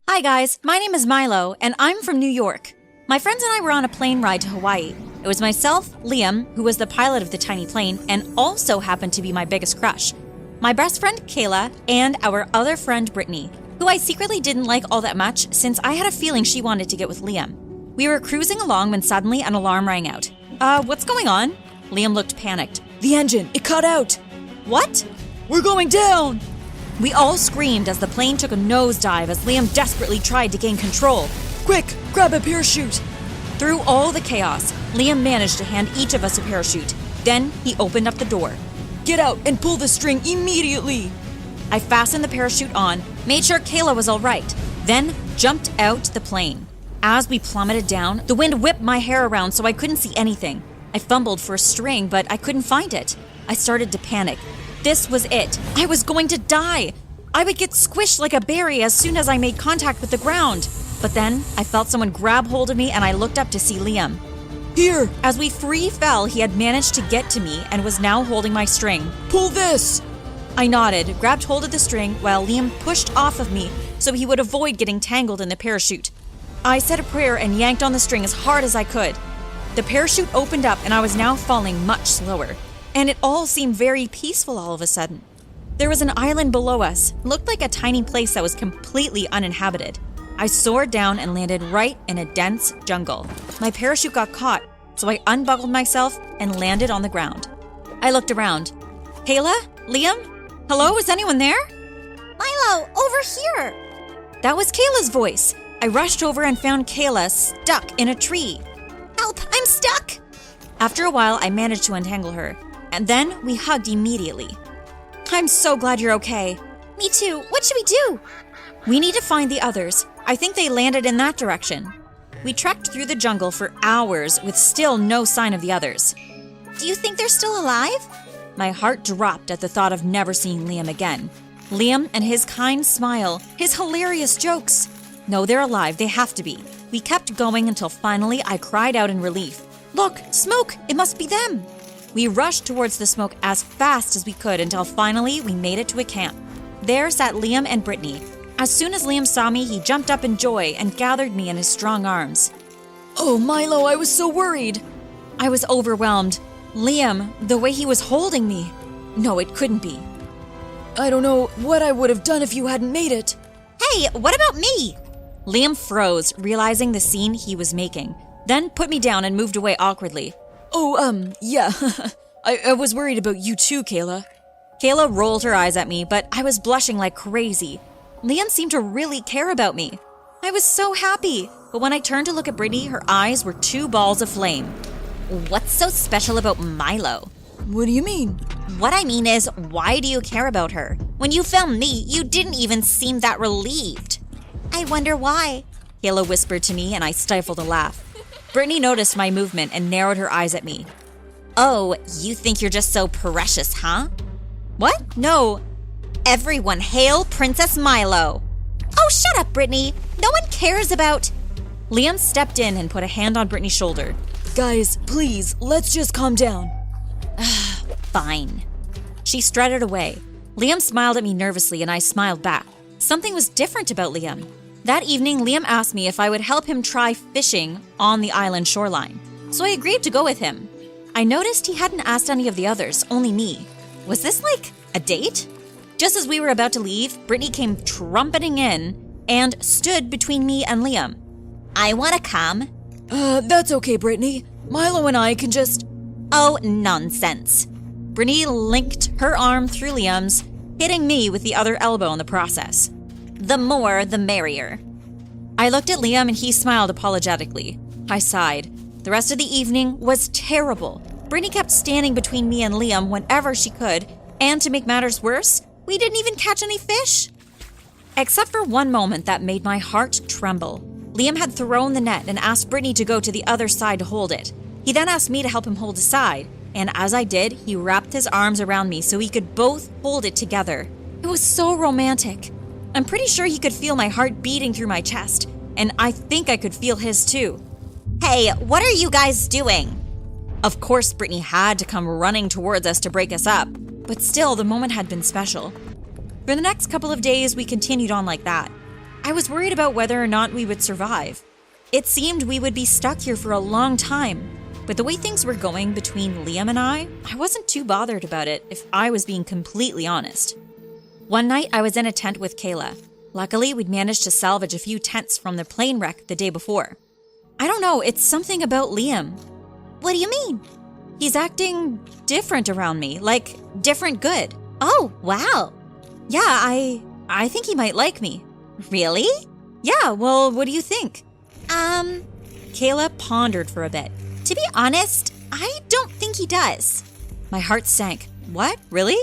Hi guys, my name is Milo, and I'm from New York. My friends and I were on a plane ride to Hawaii. It was myself, Liam, who was the pilot of the tiny plane and also happened to be my biggest crush, my best friend Kayla, and our other friend Brittany, who I secretly didn't like all that much since I had a feeling she wanted to get with Liam. We were cruising along when suddenly an alarm rang out. What's going on? Liam looked panicked. The engine, it cut out. What? We're going down. We all screamed as the plane took a nosedive as Liam desperately tried to gain control. Quick, grab a parachute. Through all the chaos, Liam managed to hand each of us a parachute. Then he opened up the door. Get out and pull the string immediately. I fastened the parachute on, made sure Kayla was all right, then jumped out the plane. As we plummeted down, the wind whipped my hair around so I couldn't see anything. I fumbled for a string, but I couldn't find it. I started to panic. This was it. I was going to die. I would get squished like a berry as soon as I made contact with the ground. But then I felt someone grab hold of me and I looked up to see Liam. Here. As we free fell, he had managed to get to me and was now holding my string. Pull this. I nodded, grabbed hold of the string while Liam pushed off of me so he would avoid getting tangled in the parachute. I said a prayer and yanked on the string as hard as I could. The parachute opened up and I was now falling much slower. And it all seemed very peaceful all of a sudden. There was an island below us. It looked like a tiny place that was completely uninhabited. I soared down and landed right in a dense jungle. My parachute got caught, so I unbuckled myself and landed on the ground. I looked around. Kayla? Liam? Hello, is anyone there? Milo, over here! That was Kayla's voice. I rushed over and found Kayla stuck in a tree. Help, I'm stuck! After a while, I managed to untangle her. And then we hugged immediately. I'm so glad you're okay. Me too. What should we do? We need to find the others. I think they landed in that direction. We trekked through the jungle for hours with still no sign of the others. Do you think they're still alive? My heart dropped at the thought of never seeing Liam again. Liam and his kind smile, his hilarious jokes. No, they're alive. They have to be. We kept going until finally I cried out in relief. Look, smoke! It must be them! We rushed towards the smoke as fast as we could until finally we made it to a camp. There sat Liam and Brittany. As soon as Liam saw me, he jumped up in joy and gathered me in his strong arms. Oh, Milo, I was so worried. I was overwhelmed. Liam, the way he was holding me. No, it couldn't be. I don't know what I would have done if you hadn't made it. Hey, what about me? Liam froze, realizing the scene he was making, then put me down and moved away awkwardly. Oh, yeah. I was worried about you too, Kayla. Kayla rolled her eyes at me, but I was blushing like crazy. Liam seemed to really care about me. I was so happy, but when I turned to look at Brittany, her eyes were two balls of flame. What's so special about Milo? What do you mean? What I mean is, why do you care about her? When you found me, you didn't even seem that relieved. I wonder why. Kayla whispered to me, and I stifled a laugh. Brittany noticed my movement and narrowed her eyes at me. Oh, you think you're just so precious, huh? What? No. Everyone hail Princess Milo. Oh, shut up, Brittany. No one cares about... Liam stepped in and put a hand on Brittany's shoulder. Guys, please, let's just calm down. Fine. She strutted away. Liam smiled at me nervously and I smiled back. Something was different about Liam. That evening, Liam asked me if I would help him try fishing on the island shoreline. So I agreed to go with him. I noticed he hadn't asked any of the others, only me. Was this like a date? Just as we were about to leave, Brittany came trumpeting in and stood between me and Liam. I want to come. That's okay, Brittany. Milo and I can just... Oh, nonsense. Brittany linked her arm through Liam's, hitting me with the other elbow in the process. The more, the merrier. I looked at Liam and he smiled apologetically. I sighed. The rest of the evening was terrible. Brittany kept standing between me and Liam whenever she could, and to make matters worse, we didn't even catch any fish. Except for one moment that made my heart tremble. Liam had thrown the net and asked Brittany to go to the other side to hold it. He then asked me to help him hold his side, and as I did, he wrapped his arms around me so we could both hold it together. It was so romantic. I'm pretty sure he could feel my heart beating through my chest, and I think I could feel his too. Hey, what are you guys doing? Of course, Brittany had to come running towards us to break us up, but still, the moment had been special. For the next couple of days, we continued on like that. I was worried about whether or not we would survive. It seemed we would be stuck here for a long time. But the way things were going between Liam and I wasn't too bothered about it if I was being completely honest. One night, I was in a tent with Kayla. Luckily, we'd managed to salvage a few tents from the plane wreck the day before. I don't know, it's something about Liam. What do you mean? He's acting different around me, like different good. Oh, wow. Yeah, I think he might like me. Really? Yeah, well, what do you think? Kayla pondered for a bit. To be honest, I don't think he does. My heart sank. What? Really?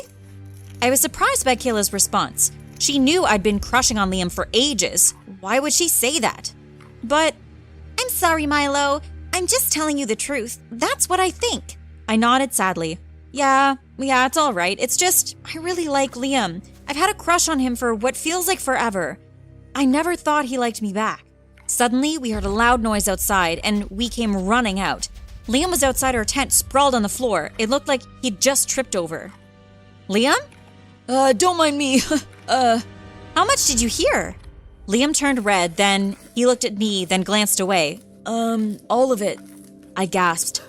I was surprised by Kayla's response. She knew I'd been crushing on Liam for ages. Why would she say that? But I'm sorry, Milo. I'm just telling you the truth. That's what I think. I nodded sadly. Yeah, it's all right. It's just, I really like Liam. I've had a crush on him for what feels like forever. I never thought he liked me back. Suddenly, we heard a loud noise outside, and we came running out. Liam was outside our tent, sprawled on the floor. It looked like he'd just tripped over. Liam? Don't mind me. How much did you hear? Liam turned red, then he looked at me, then glanced away. All of it. I gasped.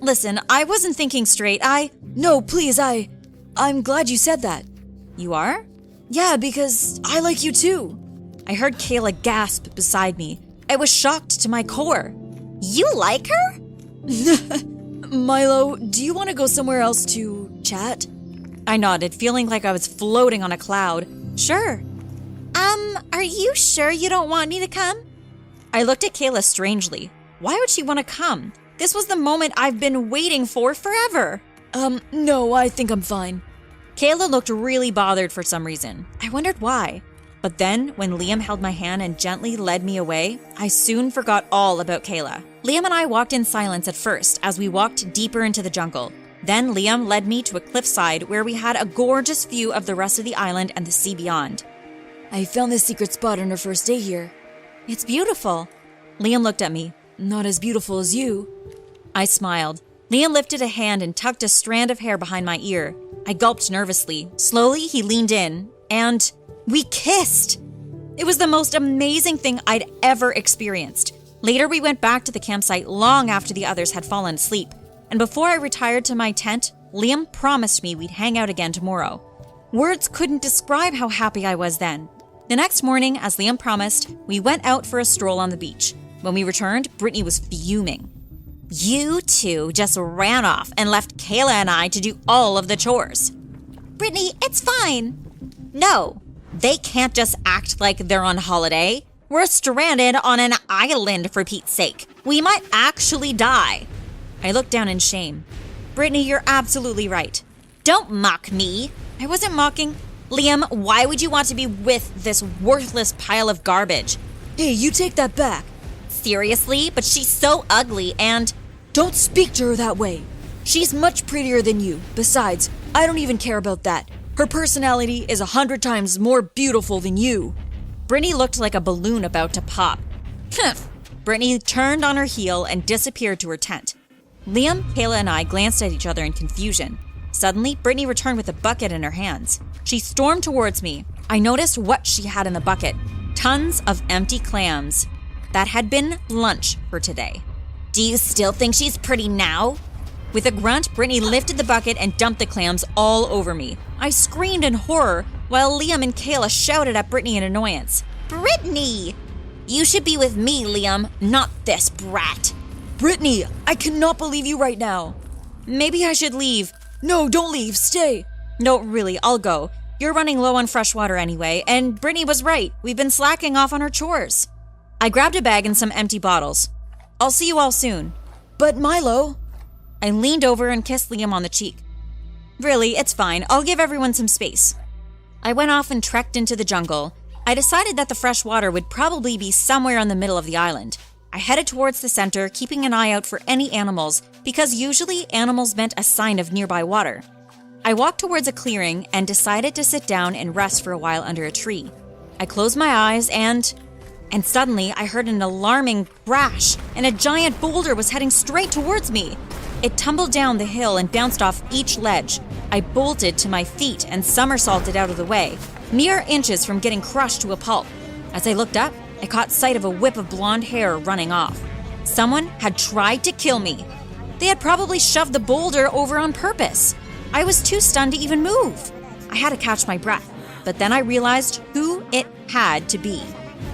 Listen, I wasn't thinking straight. No, please, I'm glad you said that. You are? Yeah, because I like you too. I heard Kayla gasp beside me. I was shocked to my core. You like her? Milo, do you want to go somewhere else to chat? I nodded, feeling like I was floating on a cloud. Sure. Are you sure you don't want me to come? I looked at Kayla strangely. Why would she want to come? This was the moment I've been waiting for forever. No, I think I'm fine. Kayla looked really bothered for some reason. I wondered why. But then, when Liam held my hand and gently led me away, I soon forgot all about Kayla. Liam and I walked in silence at first as we walked deeper into the jungle. Then Liam led me to a cliffside where we had a gorgeous view of the rest of the island and the sea beyond. I found this secret spot on our first day here. It's beautiful. Liam looked at me. Not as beautiful as you. I smiled. Liam lifted a hand and tucked a strand of hair behind my ear. I gulped nervously. Slowly, he leaned in, and we kissed. It was the most amazing thing I'd ever experienced. Later, we went back to the campsite long after the others had fallen asleep. And before I retired to my tent, Liam promised me we'd hang out again tomorrow. Words couldn't describe how happy I was then. The next morning, as Liam promised, we went out for a stroll on the beach. When we returned, Brittany was fuming. You two just ran off and left Kayla and I to do all of the chores. Brittany, it's fine. No, they can't just act like they're on holiday. We're stranded on an island, for Pete's sake. We might actually die. I looked down in shame. Brittany, you're absolutely right. Don't mock me. I wasn't mocking. Liam, why would you want to be with this worthless pile of garbage? Hey, you take that back. Seriously? But she's so ugly and... Don't speak to her that way. She's much prettier than you. Besides, I don't even care about that. Her personality is 100 times more beautiful than you. Brittany looked like a balloon about to pop. Brittany turned on her heel and disappeared to her tent. Liam, Kayla, and I glanced at each other in confusion. Suddenly, Brittany returned with a bucket in her hands. She stormed towards me. I noticed what she had in the bucket. Tons of empty clams. That had been lunch for today. Do you still think she's pretty now? With a grunt, Brittany lifted the bucket and dumped the clams all over me. I screamed in horror, while Liam and Kayla shouted at Brittany in annoyance. Brittany! You should be with me, Liam, not this brat. Brittany, I cannot believe you right now. Maybe I should leave. No, don't leave. Stay. No, really, I'll go. You're running low on fresh water anyway, and Brittany was right. We've been slacking off on our chores. I grabbed a bag and some empty bottles. I'll see you all soon. But Milo... I leaned over and kissed Liam on the cheek. Really, it's fine. I'll give everyone some space. I went off and trekked into the jungle. I decided that the fresh water would probably be somewhere in the middle of the island. I headed towards the center, keeping an eye out for any animals, because usually animals meant a sign of nearby water. I walked towards a clearing and decided to sit down and rest for a while under a tree. I closed my eyes and suddenly I heard an alarming crash, and a giant boulder was heading straight towards me. It tumbled down the hill and bounced off each ledge. I bolted to my feet and somersaulted out of the way, mere inches from getting crushed to a pulp. As I looked up, I caught sight of a whip of blonde hair running off. Someone had tried to kill me. They had probably shoved the boulder over on purpose. I was too stunned to even move. I had to catch my breath, but then I realized who it had to be.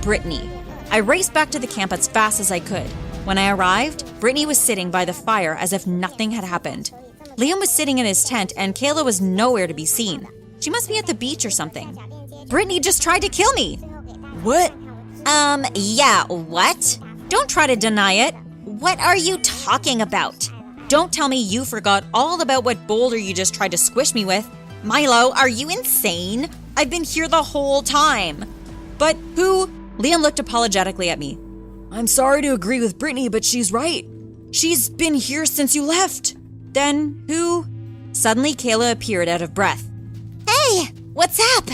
Brittany. I raced back to the camp as fast as I could. When I arrived, Brittany was sitting by the fire as if nothing had happened. Liam was sitting in his tent and Kayla was nowhere to be seen. She must be at the beach or something. Brittany just tried to kill me. What? Yeah, what? Don't try to deny it. What are you talking about? Don't tell me you forgot all about what boulder you just tried to squish me with. Milo, are you insane? I've been here the whole time. But who? Liam looked apologetically at me. I'm sorry to agree with Brittany, but she's right. She's been here since you left. Then who? Suddenly, Kayla appeared out of breath. Hey, what's up?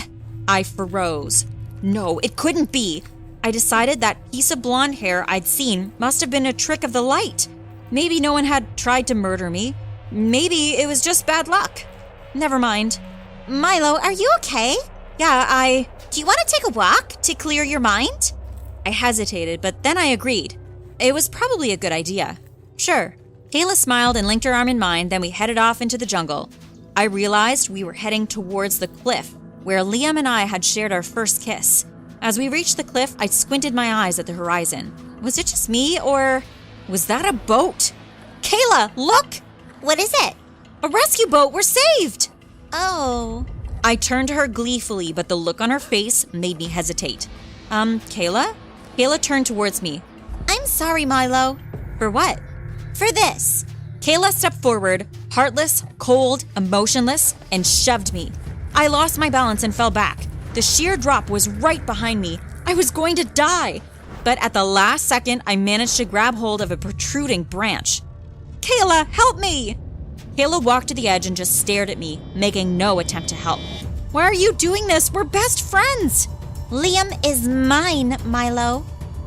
I froze. No, it couldn't be. I decided that piece of blonde hair I'd seen must have been a trick of the light. Maybe no one had tried to murder me. Maybe it was just bad luck. Never mind. Milo, are you okay? Yeah, Do you want to take a walk to clear your mind? I hesitated, but then I agreed. It was probably a good idea. Sure. Kayla smiled and linked her arm in mine, then we headed off into the jungle. I realized we were heading towards the cliff, where Liam and I had shared our first kiss. As we reached the cliff, I squinted my eyes at the horizon. Was it just me, or was that a boat? Kayla, look! What is it? A rescue boat! We're saved! Oh. I turned to her gleefully, but the look on her face made me hesitate. Kayla? Kayla turned towards me. I'm sorry, Milo. For what? For this. Kayla stepped forward, heartless, cold, emotionless, and shoved me. I lost my balance and fell back. The sheer drop was right behind me. I was going to die. But at the last second, I managed to grab hold of a protruding branch. Kayla, help me! Kayla walked to the edge and just stared at me, making no attempt to help. Why are you doing this? We're best friends! Liam is mine, Milo.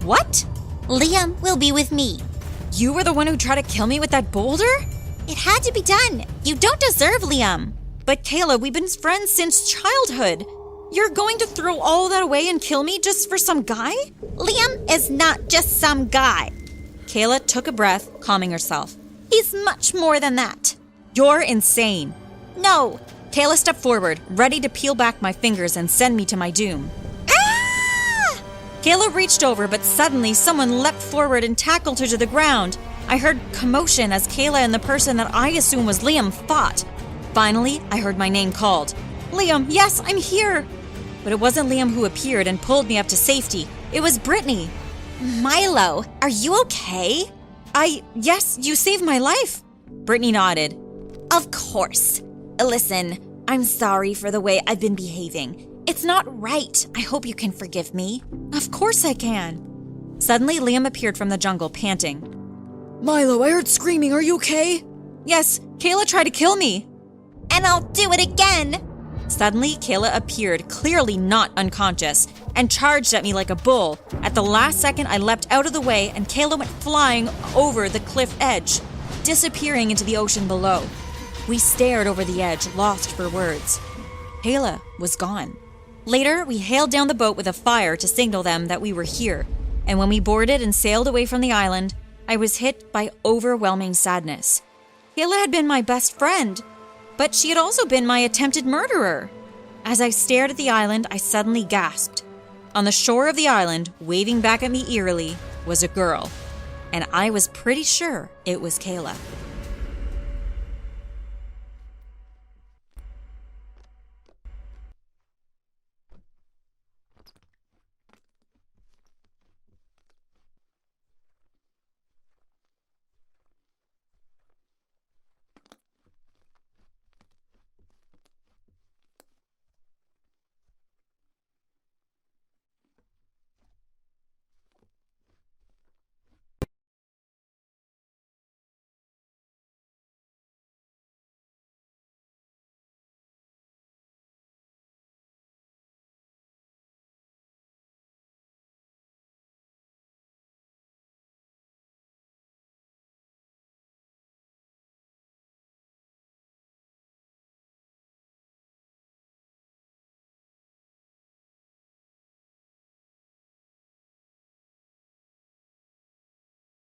What? Liam will be with me. You were the one who tried to kill me with that boulder? It had to be done. You don't deserve Liam. But Kayla, we've been friends since childhood. You're going to throw all that away and kill me just for some guy? Liam is not just some guy. Kayla took a breath, calming herself. He's much more than that. You're insane. No. Kayla stepped forward, ready to peel back my fingers and send me to my doom. Ah! Kayla reached over, but suddenly someone leapt forward and tackled her to the ground. I heard commotion as Kayla and the person that I assumed was Liam fought. Finally, I heard my name called. Liam, yes, I'm here. But it wasn't Liam who appeared and pulled me up to safety. It was Brittany. Milo, are you okay? Yes, you saved my life. Brittany nodded. Of course. Listen, I'm sorry for the way I've been behaving. It's not right. I hope you can forgive me. Of course I can. Suddenly, Liam appeared from the jungle, panting. Milo, I heard screaming. Are you okay? Yes, Kayla tried to kill me. And I'll do it again. Suddenly, Kayla appeared, clearly not unconscious, and charged at me like a bull. At the last second, I leapt out of the way, and Kayla went flying over the cliff edge, disappearing into the ocean below. We stared over the edge, lost for words. Kayla was gone. Later, we hailed down the boat with a fire to signal them that we were here, and when we boarded and sailed away from the island, I was hit by overwhelming sadness. Kayla had been my best friend, but she had also been my attempted murderer. As I stared at the island, I suddenly gasped. On the shore of the island, waving back at me eerily, was a girl, and I was pretty sure it was Kayla.